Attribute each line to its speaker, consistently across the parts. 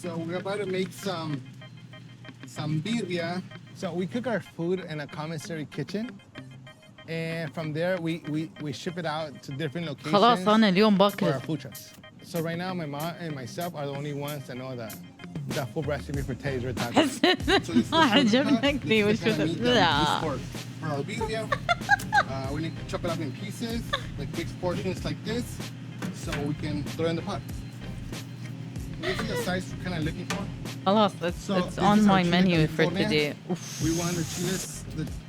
Speaker 1: So we're about to make some birria. So we cook our food in a commissary kitchen. And from there, we ship it out to different locations
Speaker 2: خلاص أنا اليوم
Speaker 1: for
Speaker 2: باكل.
Speaker 1: our food trucks. So right now, my mom and myself are the only ones that know the full recipe for Teddy's Red Tacos. So this is the
Speaker 2: عجبنك ذي
Speaker 1: this is the kind of meat that we
Speaker 2: لا.
Speaker 1: use for our birria. We need to chop it up in pieces, like big portions like this, so we can throw it in the pot. This is the size we're kind of looking for.
Speaker 2: خلاص it's
Speaker 1: This
Speaker 2: on
Speaker 1: is our
Speaker 2: my
Speaker 1: chili
Speaker 2: menu for
Speaker 1: California.
Speaker 2: today. Oof.
Speaker 1: We want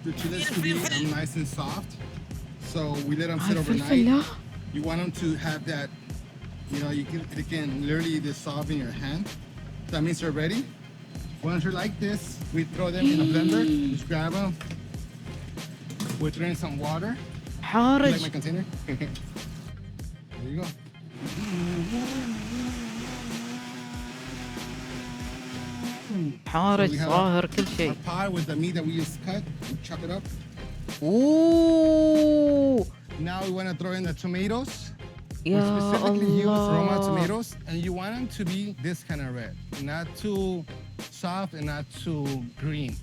Speaker 1: the chiles to be nice and soft, so we let them sit overnight.
Speaker 2: الفلفل لا.
Speaker 1: You want them to have that, you can literally dissolve in your hand. That means they're ready. Once they're like this, we throw them in a blender. Just grab them. We throw in some water. You like my
Speaker 2: حارج.
Speaker 1: container? There you go.
Speaker 2: حارج
Speaker 1: So we have
Speaker 2: ظاهر كل
Speaker 1: Our
Speaker 2: شيء.
Speaker 1: pot with the meat that we just cut. We chop it up.
Speaker 2: اوه
Speaker 1: Now we want to throw in the tomatoes. We
Speaker 2: يا
Speaker 1: specifically use Roma
Speaker 2: الله.
Speaker 1: tomatoes, and you want them to be this kind of red, not too soft and not too green.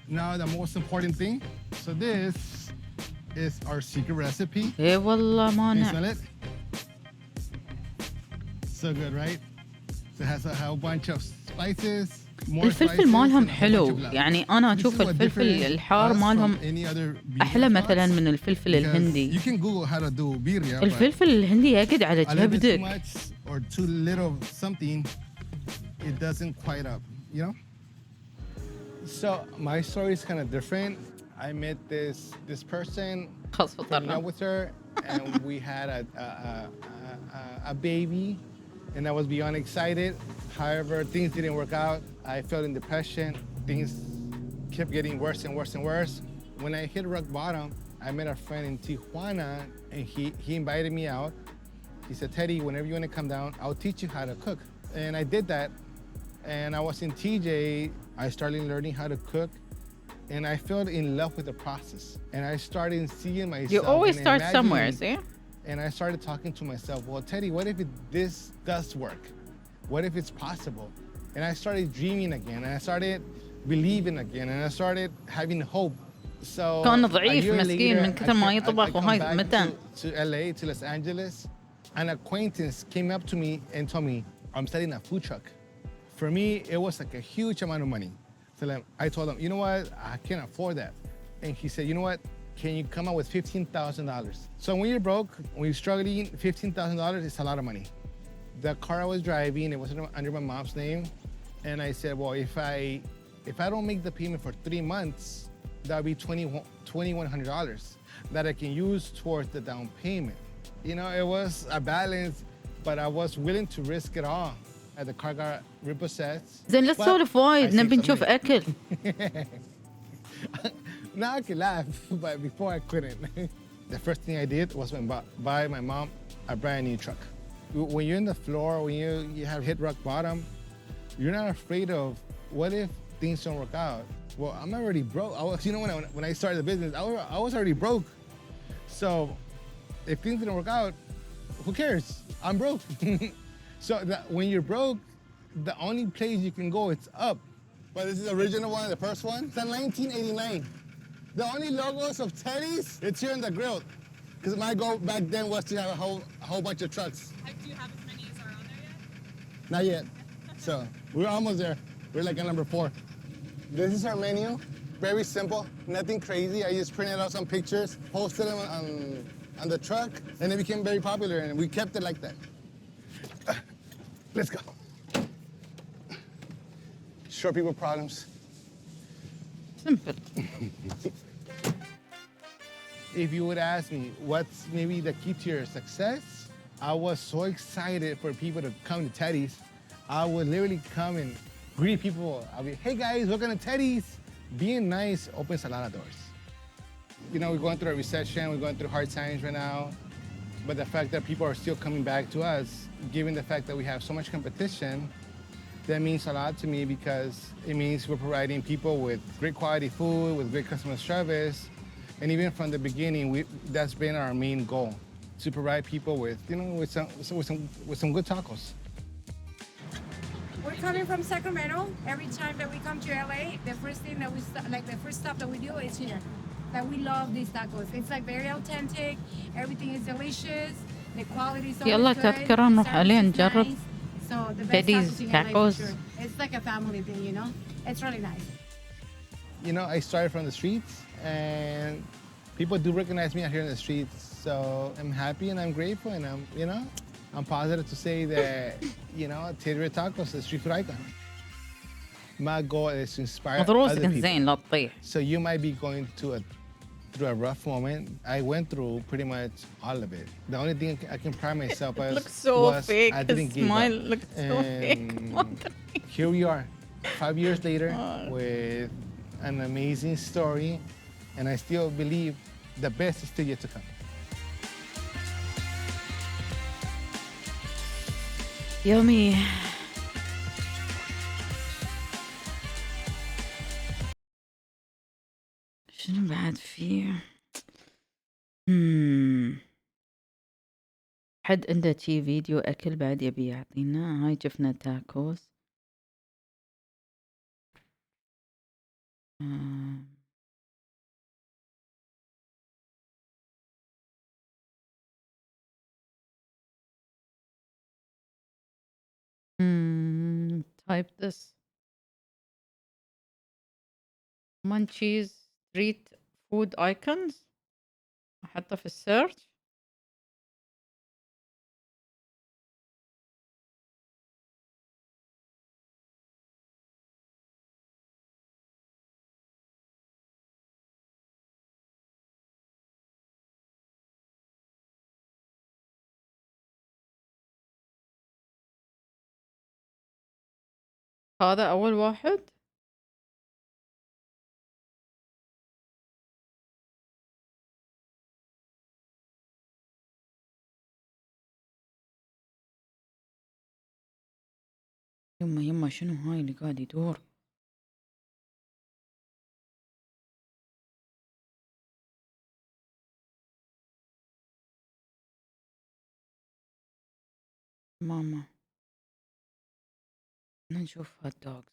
Speaker 1: Now the most important thing, so this is our secret recipe.
Speaker 2: اي والله
Speaker 1: Can you
Speaker 2: مانع.
Speaker 1: smell it? So good, right? So it has a whole bunch of spices, more
Speaker 2: الفلفل
Speaker 1: spices,
Speaker 2: مالهم
Speaker 1: and a whole bunch
Speaker 2: حلو
Speaker 1: of love.
Speaker 2: يعني أنا
Speaker 1: This is
Speaker 2: أشوف
Speaker 1: what
Speaker 2: الفلفل
Speaker 1: differentiates
Speaker 2: الحار
Speaker 1: us
Speaker 2: مالهم
Speaker 1: from any other vegan
Speaker 2: أحلى مثلا
Speaker 1: spots,
Speaker 2: من الفلفل
Speaker 1: because
Speaker 2: الهندي.
Speaker 1: You can Google how to do birria, but
Speaker 2: الفلفل الهندي يقعد على
Speaker 1: a little bit too
Speaker 2: جبدك.
Speaker 1: much or too little of something, it doesn't quite up, you know? So my story is kind of different. I met this person,
Speaker 2: خلاص
Speaker 1: fell in
Speaker 2: فطرنا.
Speaker 1: love with her, and we had a baby, and I was beyond excited. However, things didn't work out. I fell in depression. Things kept getting worse and worse and worse. When I hit rock bottom, I met a friend in Tijuana, and he invited me out. He said, Teddy, whenever you want to come down, I'll teach you how to cook. And I did that. And I was in TJ. I started learning how to cook. And I fell in love with the process. And I started seeing myself.
Speaker 2: You always
Speaker 1: and
Speaker 2: start
Speaker 1: imagining-
Speaker 2: somewhere, see?
Speaker 1: And I started talking to myself, well, Teddy, what if this does work? What if it's possible? And I started dreaming again. And I started believing again. And I started having hope. So
Speaker 2: كان
Speaker 1: a
Speaker 2: ضعيف
Speaker 1: year
Speaker 2: مسكين
Speaker 1: later,
Speaker 2: من كثر ما
Speaker 1: I
Speaker 2: يطبخ
Speaker 1: come
Speaker 2: وهاي
Speaker 1: back
Speaker 2: متى.
Speaker 1: to LA, to Los Angeles. An acquaintance came up to me and told me, I'm starting a food truck. For me, it was like a huge amount of money. So I told him, you know what, I can't afford that. And he said, you know what, can you come up with $15,000? So when you're broke, when you're struggling, $15,000 is a lot of money. The car I was driving, it was under my mom's name. And I said, well, if I don't make the payment for 3 months, that'll be $2,100 that I can use towards the down payment. You know, it was a balance, but I was willing to risk it all. And the car got repossessed.
Speaker 2: زين لا
Speaker 1: but
Speaker 2: تسولف
Speaker 1: I
Speaker 2: وايد
Speaker 1: saved
Speaker 2: نبي
Speaker 1: some
Speaker 2: نشوف
Speaker 1: money.
Speaker 2: أكل.
Speaker 1: Now I can laugh, but before I couldn't. The first thing I did was buy my mom a brand new truck. When you're in the floor, when you have hit rock bottom, you're not afraid of what if things don't work out. Well, I'm already broke. When I started the business, I was already broke. So if things didn't work out, who cares? I'm broke. So when you're broke, the only place you can go, it's up. But this is the original one, the first one. It's in 1989. The only logos of Teddy's, it's here in the grill. Because my goal back then was to have a whole bunch of trucks.
Speaker 3: Do you have as many as are on there yet?
Speaker 1: Not yet. So we're almost there. We're like at number 4. This is our menu. Very simple, nothing crazy. I just printed out some pictures, posted them on the truck, and it became very popular, and we kept it like that. Let's go. Short people problems.
Speaker 2: Simple.
Speaker 1: If you would ask me what's maybe the key to your success, I was so excited for people to come to Teddy's. I would literally come and greet people. I'll be, hey guys, welcome to Teddy's. Being nice opens a lot of doors. You know, we're going through a recession, we're going through hard times right now, but the fact that people are still coming back to us, given the fact that we have so much competition, that means a lot to me because it means we're providing people with great quality food, with great customer service, and even from the beginning, that's been our main goal, to provide people with, with some good tacos.
Speaker 4: We're coming from Sacramento. Every time that we come to LA, the first thing that the first stop that we do is here. That we love these tacos. It's like very authentic. Everything is delicious. The quality is always
Speaker 2: يلا
Speaker 4: good.
Speaker 2: تذكرة
Speaker 4: The
Speaker 2: نروح
Speaker 4: service
Speaker 2: عليه
Speaker 4: is
Speaker 2: نجرب
Speaker 4: nice. So the best
Speaker 2: Teddy's
Speaker 4: tacos in LA for
Speaker 2: tacos.
Speaker 4: sure. It's like a family thing, you know. It's really nice.
Speaker 1: You know, I started from the streets, and people do recognize me out here in the streets. So I'm happy and I'm grateful, and I'm positive to say that, Teddy Tacos is street food icon. My goal is to inspire
Speaker 2: مضروس
Speaker 1: other
Speaker 2: كان
Speaker 1: people.
Speaker 2: زين لا تطيح.
Speaker 1: So you might be going through a rough moment. I went through pretty much all of it. The only thing I can pride myself as
Speaker 2: Looks so
Speaker 1: was
Speaker 2: fake.
Speaker 1: I didn't
Speaker 2: His
Speaker 1: give
Speaker 2: smile
Speaker 1: up.
Speaker 2: looks so fake.
Speaker 1: And here we are, 5 years later, with an amazing story, and I still believe the best is still yet to come.
Speaker 2: يومي. شنو بعد فيه؟ حد عنده شي فيديو أكل بعد يبي يعطينا. هاي شفنا تاكوس. Type this. Munchies street food icons. أحطه في السيرش. هذا أول واحد. يما شنو هاي اللي قاعد يدور؟ ماما بدنا نشوف هوت دوغز.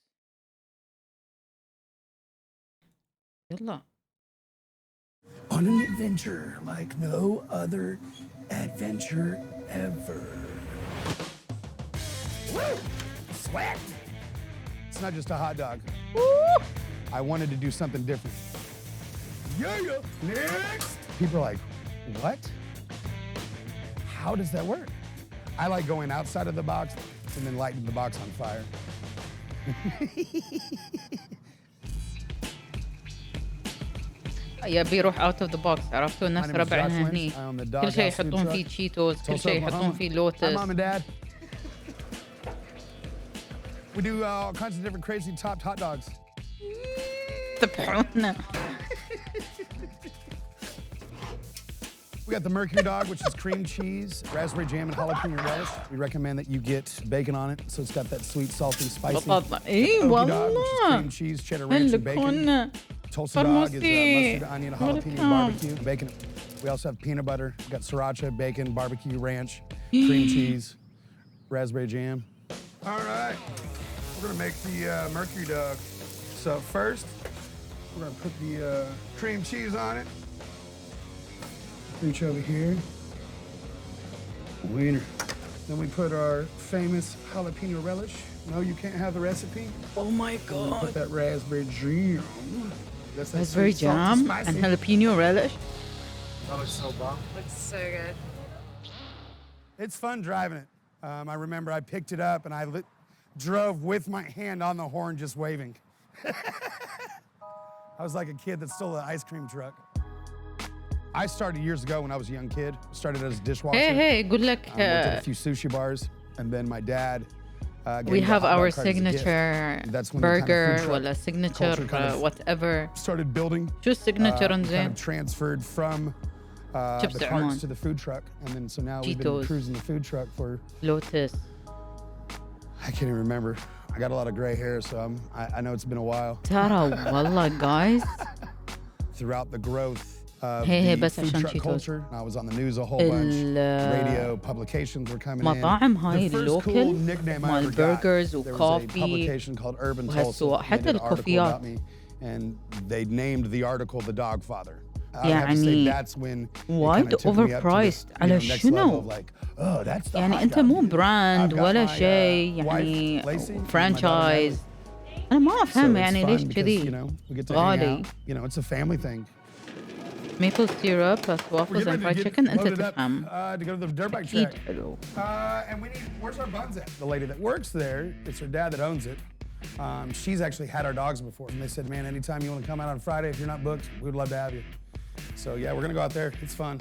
Speaker 2: يلا.
Speaker 5: On an adventure like no other adventure ever. Woo! Sweat! It's not just a hot dog.
Speaker 2: Woo!
Speaker 5: I wanted to do something different. Yeah! Next! People are like, what? How does that work? I like going outside of the box and then lighting the box on fire.
Speaker 2: يبي يروح اوت اوف ذا بوكس. عرفتوا الناس
Speaker 5: My name is
Speaker 2: ربعنا
Speaker 5: Josh
Speaker 2: هني.
Speaker 5: Lynch. I own the
Speaker 2: كل شيء
Speaker 5: Doghouse Food
Speaker 2: يحطون
Speaker 5: Truck.
Speaker 2: فيه تشيتوز. كل
Speaker 5: Tulsa,
Speaker 2: شيء يحطون
Speaker 5: Oklahoma.
Speaker 2: فيه
Speaker 5: Hi,
Speaker 2: لوتس.
Speaker 5: Mom and Dad. We do all kinds of different crazy topped hot dogs.
Speaker 2: ذبحونا.
Speaker 5: We got the Mercury Dog, which is cream cheese, raspberry jam, and jalapeno relish. We recommend that you get bacon on it, so it's got that sweet, salty, spicy.
Speaker 2: بطاطا. اي
Speaker 5: Okie Dog, which is
Speaker 2: والله.
Speaker 5: cream cheese, cheddar ranch, and bacon.
Speaker 2: هلكونا.
Speaker 5: Tulsa Dog is
Speaker 2: فرموسي.
Speaker 5: mustard, onion, jalapeno,
Speaker 2: Welcome.
Speaker 5: barbecue, bacon. We also have peanut butter. We got sriracha, bacon, barbecue ranch, cream cheese, raspberry jam. All right, we're gonna make the Mercury Dog. So first, we're gonna put the cream cheese on it. Reach over here. Wiener. Then we put our famous jalapeno relish. No, you can't have the recipe.
Speaker 2: Oh my
Speaker 5: And we
Speaker 2: god.
Speaker 5: put that raspberry jam. That's that
Speaker 2: Raspberry
Speaker 5: sweet, salty,
Speaker 2: jam
Speaker 5: spicy.
Speaker 2: and jalapeno relish.
Speaker 5: Oh, it's so bomb.
Speaker 3: Looks so good.
Speaker 5: It's fun driving it. I remember I picked it up and I drove with my hand on the horn just waving. I was like a kid that stole an ice cream truck. I started years ago when I was a young kid. Started as a dishwasher.
Speaker 2: Hey, يقول لك
Speaker 5: Worked at a few sushi bars. And then my dad gave
Speaker 2: we
Speaker 5: me a
Speaker 2: have
Speaker 5: hot dog
Speaker 2: our
Speaker 5: cart as a gift.
Speaker 2: signature
Speaker 5: That's when the kind of
Speaker 2: burger
Speaker 5: food truck
Speaker 2: ولا signature
Speaker 5: culture kind of
Speaker 2: whatever.
Speaker 5: started building.
Speaker 2: شو السيجنتشر
Speaker 5: kind
Speaker 2: انزين؟
Speaker 5: of transferred from
Speaker 2: Chips
Speaker 5: the
Speaker 2: عمان.
Speaker 5: carts to the food truck. And then so now we've been
Speaker 2: Cheetos.
Speaker 5: cruising the food truck for,
Speaker 2: لوتس.
Speaker 5: I can't even remember. I got a lot of gray hair, so I know it's been a while.
Speaker 2: ترى والله guys.
Speaker 5: Throughout the growth of
Speaker 2: Hey,
Speaker 5: the
Speaker 2: بس
Speaker 5: food
Speaker 2: عشان
Speaker 5: truck
Speaker 2: شي
Speaker 5: culture. I was on the news a whole bunch. Radio publications were coming in.
Speaker 2: مطاعم هاي
Speaker 5: The first cool
Speaker 2: اللوكل
Speaker 5: nickname I
Speaker 2: مال
Speaker 5: ever got,
Speaker 2: برجرز
Speaker 5: there was a
Speaker 2: وكوفي
Speaker 5: publication called Urban Tulsa.
Speaker 2: وهالسواق
Speaker 5: and they
Speaker 2: حتى
Speaker 5: did an article
Speaker 2: الكوفيات
Speaker 5: about me, and they named the article The Dog Father. I have to say
Speaker 2: يعني
Speaker 5: that's when it
Speaker 2: وايد
Speaker 5: kinda took me up to
Speaker 2: overpriced
Speaker 5: the,
Speaker 2: على
Speaker 5: next
Speaker 2: شنو؟
Speaker 5: level of like, oh, that's the
Speaker 2: يعني
Speaker 5: hot
Speaker 2: انت
Speaker 5: dog
Speaker 2: مو
Speaker 5: dude.
Speaker 2: براند
Speaker 5: I've got
Speaker 2: ولا
Speaker 5: my,
Speaker 2: شيء
Speaker 5: wife,
Speaker 2: يعني
Speaker 5: Lacey, and my daughter,
Speaker 2: فرانشايز.
Speaker 5: Natalie.
Speaker 2: انا ما
Speaker 5: So
Speaker 2: افهم
Speaker 5: it's
Speaker 2: يعني
Speaker 5: fun
Speaker 2: ليش
Speaker 5: because,
Speaker 2: كذي
Speaker 5: you know, we get to hang
Speaker 2: غالي.
Speaker 5: out. You know, it's a family thing.
Speaker 2: ميبل سيرب بلس
Speaker 5: We're
Speaker 2: وافلز
Speaker 5: getting
Speaker 2: اند
Speaker 5: ready
Speaker 2: فرايد
Speaker 5: to
Speaker 2: تشيكن
Speaker 5: get
Speaker 2: انت
Speaker 5: loaded up
Speaker 2: تفهم.
Speaker 5: to go to the dirt bike
Speaker 2: اكيد
Speaker 5: track.
Speaker 2: حلو.
Speaker 5: And we need, where's our buns at? The lady that works there, it's her dad that owns it. She's actually had our dogs before. And they said, man, anytime you want to come out on Friday, if you're not booked, we'd love to have you. So yeah, we're gonna go out there. It's fun.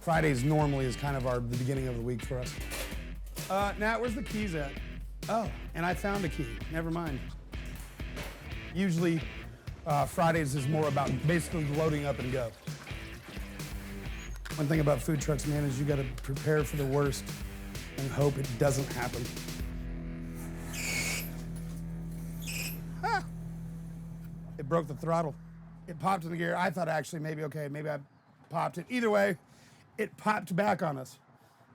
Speaker 5: Fridays normally is kind of the beginning of the week for us. Nat, where's the keys at? Oh, and I found a key. Never mind. Usually, Fridays is more about basically loading up and go. One thing about food trucks, man, is you gotta prepare for the worst and hope it doesn't happen. Ah! It broke the throttle. It popped in the gear. I thought actually maybe I popped it. Either way, it popped back on us.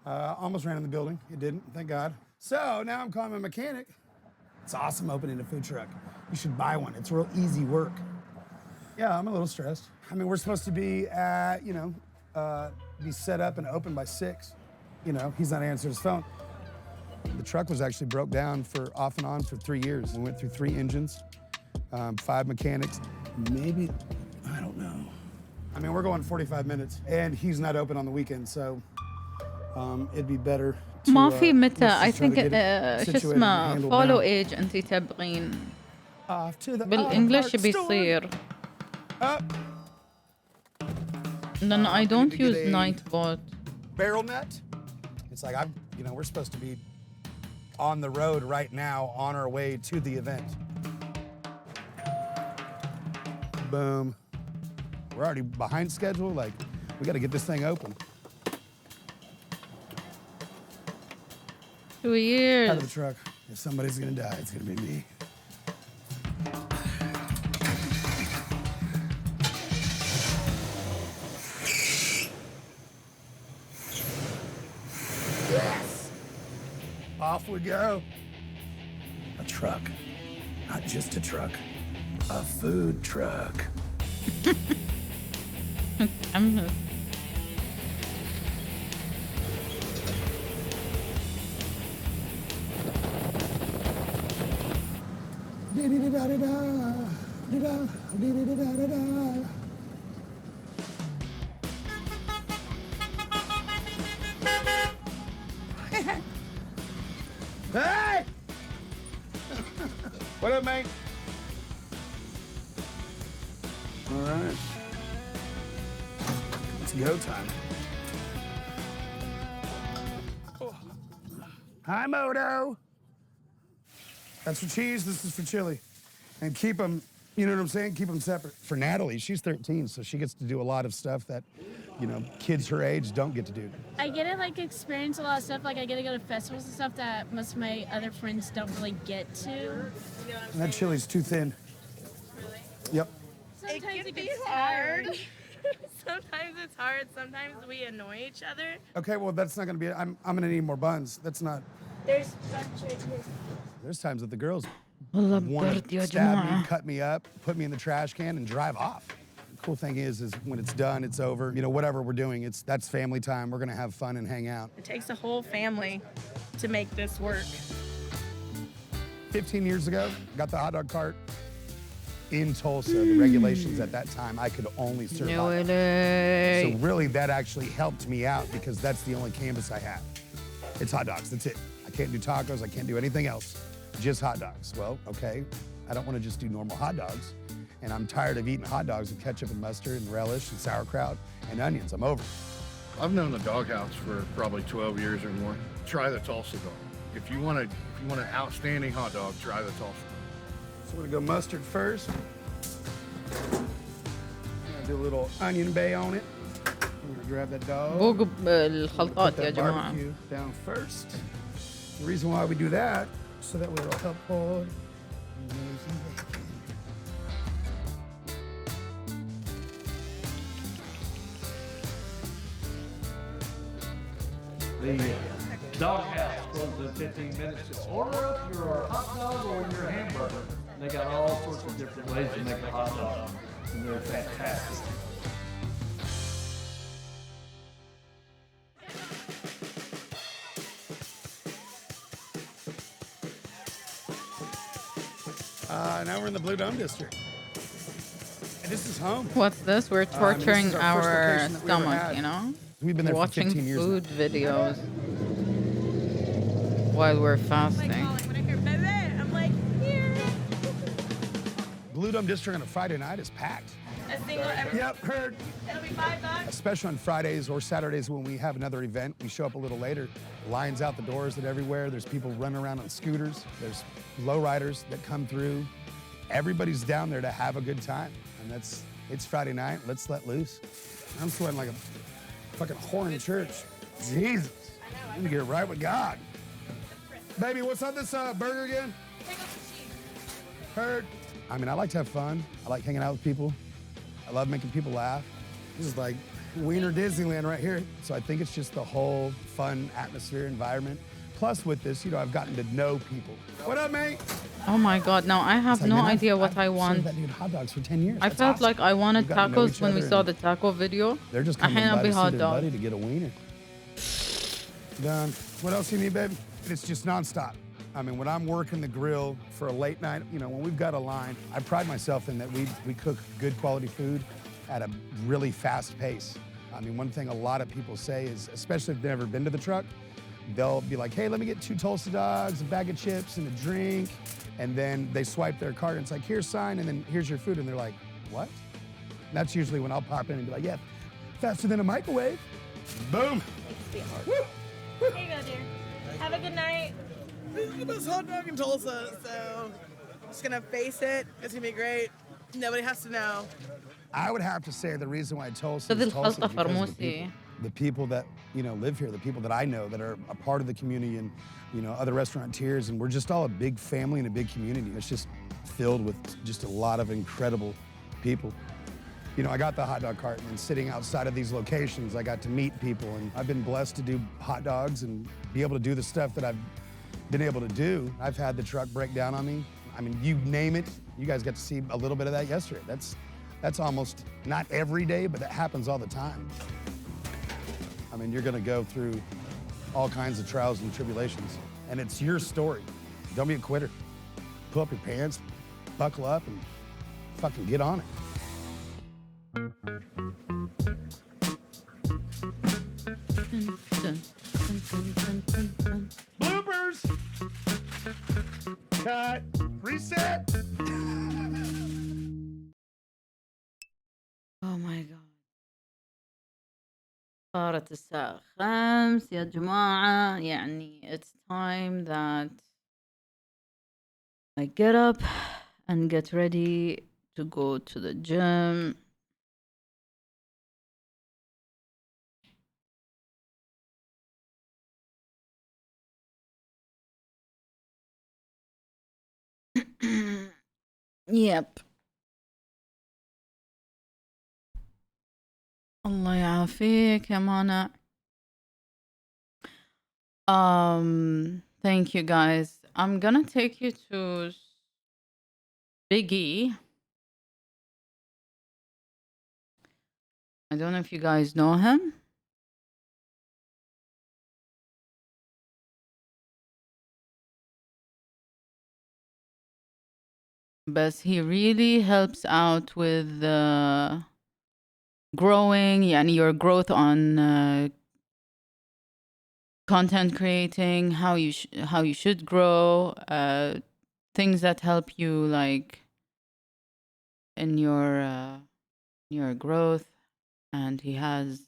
Speaker 5: Almost ran in the building. It didn't, thank God. So now I'm calling my mechanic. It's awesome opening a food truck. You should buy one. It's real easy work. Yeah, I'm a little stressed. I mean, we're supposed to be at, be set up and open by 6. You know, he's not answering his phone. The truck was actually broke down for off and on for 3 years. We went through 3 engines, 5 mechanics. Maybe, I don't know. I mean, we're going 45 minutes, and he's not open on the weekend, so it'd be better to,
Speaker 2: ما في متى
Speaker 5: let's
Speaker 2: I
Speaker 5: just try to
Speaker 2: think
Speaker 5: get it
Speaker 2: شو
Speaker 5: situated and
Speaker 2: اسمه
Speaker 5: handled
Speaker 2: follow
Speaker 5: now.
Speaker 2: age انت تبغين
Speaker 5: Off to the
Speaker 2: بالانجلش
Speaker 5: auto parts store.
Speaker 2: بيصير
Speaker 5: Up.
Speaker 2: لأن I don't
Speaker 5: need to
Speaker 2: use
Speaker 5: get a-
Speaker 2: night bot.
Speaker 5: Barrel nut. It's like we're supposed to be on the road right now on our way to the event. Boom. We're already behind schedule. Like, we got to get this thing open.
Speaker 2: 2
Speaker 5: Out
Speaker 2: years.
Speaker 5: of the truck. If somebody's gonna die, it's gonna be me. Yes! Off we go. A truck. Not just a truck. A food truck.
Speaker 2: I'm
Speaker 5: Hey! What up, mate? All right. It's go time. Hi, Moto. That's for cheese. This is for chili. And keep them, you know what I'm saying? Keep them separate. For Natalie, she's 13, so she gets to do a lot of stuff that, kids her age don't get to do.
Speaker 3: I get to experience a lot of stuff. Like I get to go to festivals and stuff that most of my other friends don't really get to.
Speaker 5: And that chili's too thin.
Speaker 3: Really?
Speaker 5: Yep.
Speaker 3: Sometimes it gets hard. Sometimes it's hard. Sometimes we annoy each other.
Speaker 5: Okay, well, that's not gonna be it. I'm gonna need more buns. That's not.
Speaker 3: There's bunch right here.
Speaker 5: There's times that the girls
Speaker 2: والله
Speaker 5: want
Speaker 2: برد
Speaker 5: to
Speaker 2: يا
Speaker 5: stab me,
Speaker 2: جماعة.
Speaker 5: cut me up, put me in the trash can, and drive off. The cool thing is when it's done, it's over. Whatever we're doing, that's family time. We're gonna have fun and hang out.
Speaker 6: It takes a whole family to make this work.
Speaker 5: 15 years ago, got the hot dog cart in Tulsa. The regulations at that time, I could only serve
Speaker 2: No
Speaker 5: hot dogs.
Speaker 2: way.
Speaker 5: So really, that actually helped me out because that's the only canvas I have. It's hot dogs, that's it. I can't do tacos, I can't do anything else, just hot dogs. Well, okay, I don't want to just do normal hot dogs. And I'm tired of eating hot dogs with ketchup and mustard and relish and sauerkraut and onions. I'm over it.
Speaker 7: I've known the Doghouse for probably 12 years or more. Try the Tulsa dog. If you want an outstanding hot dog, try the Tulsa.
Speaker 5: So we're gonna go mustard first. Gonna do a little onion bay on it. We're gonna grab that dog.
Speaker 2: فوق
Speaker 5: Put
Speaker 2: الخلطات يا
Speaker 5: that
Speaker 2: جماعة.
Speaker 5: barbecue down first. The reason why we do that, so that way it'll help hold.
Speaker 8: The doghouse closes in 15 minutes. Just order up your hot dog or your hamburger. They got all sorts of different ways to make a hot dog, and they're fantastic.
Speaker 5: Now we're in the Blue Dome District. And this is home.
Speaker 2: What's this? We're
Speaker 5: This
Speaker 2: torturing
Speaker 5: is our first
Speaker 2: our
Speaker 5: location that we ever
Speaker 2: stomach,
Speaker 5: had.
Speaker 2: you know?
Speaker 5: We've been there
Speaker 2: Watching
Speaker 5: for 15 years
Speaker 2: food
Speaker 5: now.
Speaker 2: videos while we're
Speaker 6: Like
Speaker 2: fasting.
Speaker 6: calling when I hear bebe, I'm like, here.
Speaker 5: Blue Dome District on a Friday night is packed.
Speaker 6: A single every.
Speaker 5: Yep, heard.
Speaker 6: It'll be $5.
Speaker 5: Especially on Fridays or Saturdays when we have another event, we show up a little later. Lines out the doors and everywhere. There's people running around on scooters. There's lowriders that come through. Everybody's down there to have a good time. And it's Friday night. Let's let loose. I'm sweating like a fucking whore in church. Jesus. I need to get it right with God. Baby, what's on this burger again? Heard. I mean, I like to have fun. I like hanging out with people. I love making people laugh. This is like Wiener Disneyland right here. So I think it's just the whole fun atmosphere, environment. Plus with this, you know, I've gotten to know people. What up, mate?
Speaker 2: Oh my god, now I have
Speaker 5: It's like,
Speaker 2: no
Speaker 5: man,
Speaker 2: idea what
Speaker 5: I've
Speaker 2: I
Speaker 5: served
Speaker 2: want.
Speaker 5: that dude hot dogs for 10 years.
Speaker 2: I
Speaker 5: That's
Speaker 2: felt
Speaker 5: awesome.
Speaker 2: like I wanted
Speaker 5: We've gotten to know
Speaker 2: tacos
Speaker 5: each
Speaker 2: when we
Speaker 5: other
Speaker 2: saw
Speaker 5: and
Speaker 2: the taco video.
Speaker 5: They're just coming
Speaker 2: الحين
Speaker 5: by
Speaker 2: أبي
Speaker 5: to see
Speaker 2: hot
Speaker 5: their
Speaker 2: dog.
Speaker 5: buddy to get a wiener. Done. What else you need, babe? It's just nonstop. I mean, when I'm working the grill for a late night, you know, when we've got a line, I pride myself in that we cook good quality food at a really fast pace. I mean, one thing a lot of people say is, especially if they've never been to the truck, they'll be like, hey, let me get 2 Tulsa dogs, a bag of chips, and a drink. And then they swipe their card, and it's like, here's sign, and then here's your food. And they're like, what? And that's usually when I'll pop in and be like, yeah, faster than a microwave. Boom.
Speaker 6: Here you go, dear. Have a good night.
Speaker 9: This hot dog in Tulsa, so I'm just gonna face it. It's gonna be great. Nobody has to know.
Speaker 5: I would have to say the reason why Tulsa
Speaker 2: هذه
Speaker 5: is Tulsa is
Speaker 2: الخلطة
Speaker 5: because of the
Speaker 2: فرموسي.
Speaker 5: people. The people that, you know, live here, the people that I know that are a part of the community and, you know, other restaurateurs, and we're just all a big family and a big community. It's just filled with just a lot of incredible people. You know, I got the hot dog cart, and sitting outside of these locations, I got to meet people, and I've been blessed to do hot dogs and be able to do the stuff that I've been able to do. I've had the truck break down on me. I mean, you name it. You guys got to see a little bit of that yesterday. That's almost not every day, but that happens all the time. I mean, you're gonna go through all kinds of trials and tribulations, and it's your story. Don't be a quitter. Pull up your pants, buckle up, and fucking get on it. Bloopers! Cut. Reset.
Speaker 2: Oh my god. صارت الساعة 5 يا جماعة. يعني it's time that I get up and get ready to go to the gym. Yep. الله يعافيك يا مانع. Thank you guys. I'm gonna take you to Biggie. I don't know if you guys know him. But he really helps out with growing, يعني your growth on content creating, how you should grow, things that help you like in your growth. And he has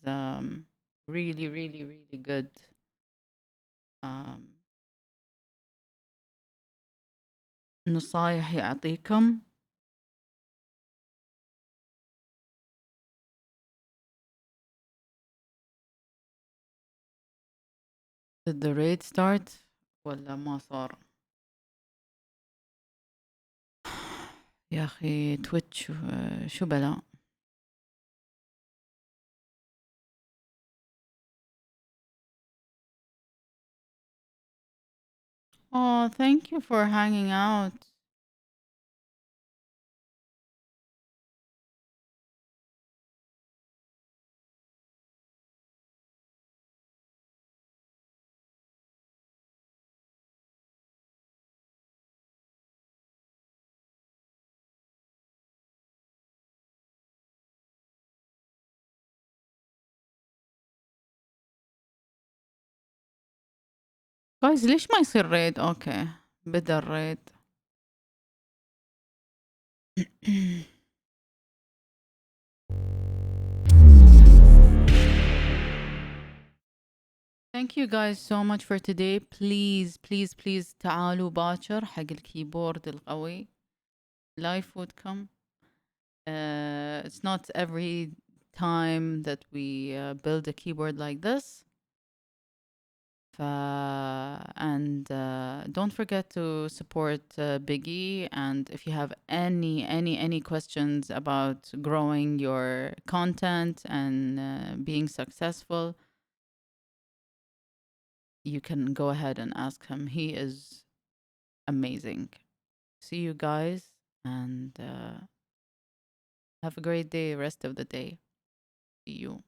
Speaker 2: really, really, really good نصايح يعطيكم. Did the raid start ولا ما صار؟ يا أخي تويتش شو بلا. Oh, thank you for hanging out. Guys ليش ما يصير ريد؟ اوكي بدأ الريد. Thank you guys so much for today. Please please please تعالوا باكر حق الكيبورد القوي. Life would come. It's not every time that we build a keyboard like this. And don't forget to support Biggie. And if you have any questions about growing your content and being successful, you can go ahead and ask him. He is amazing. See you guys, and have a great day, rest of the day. See you.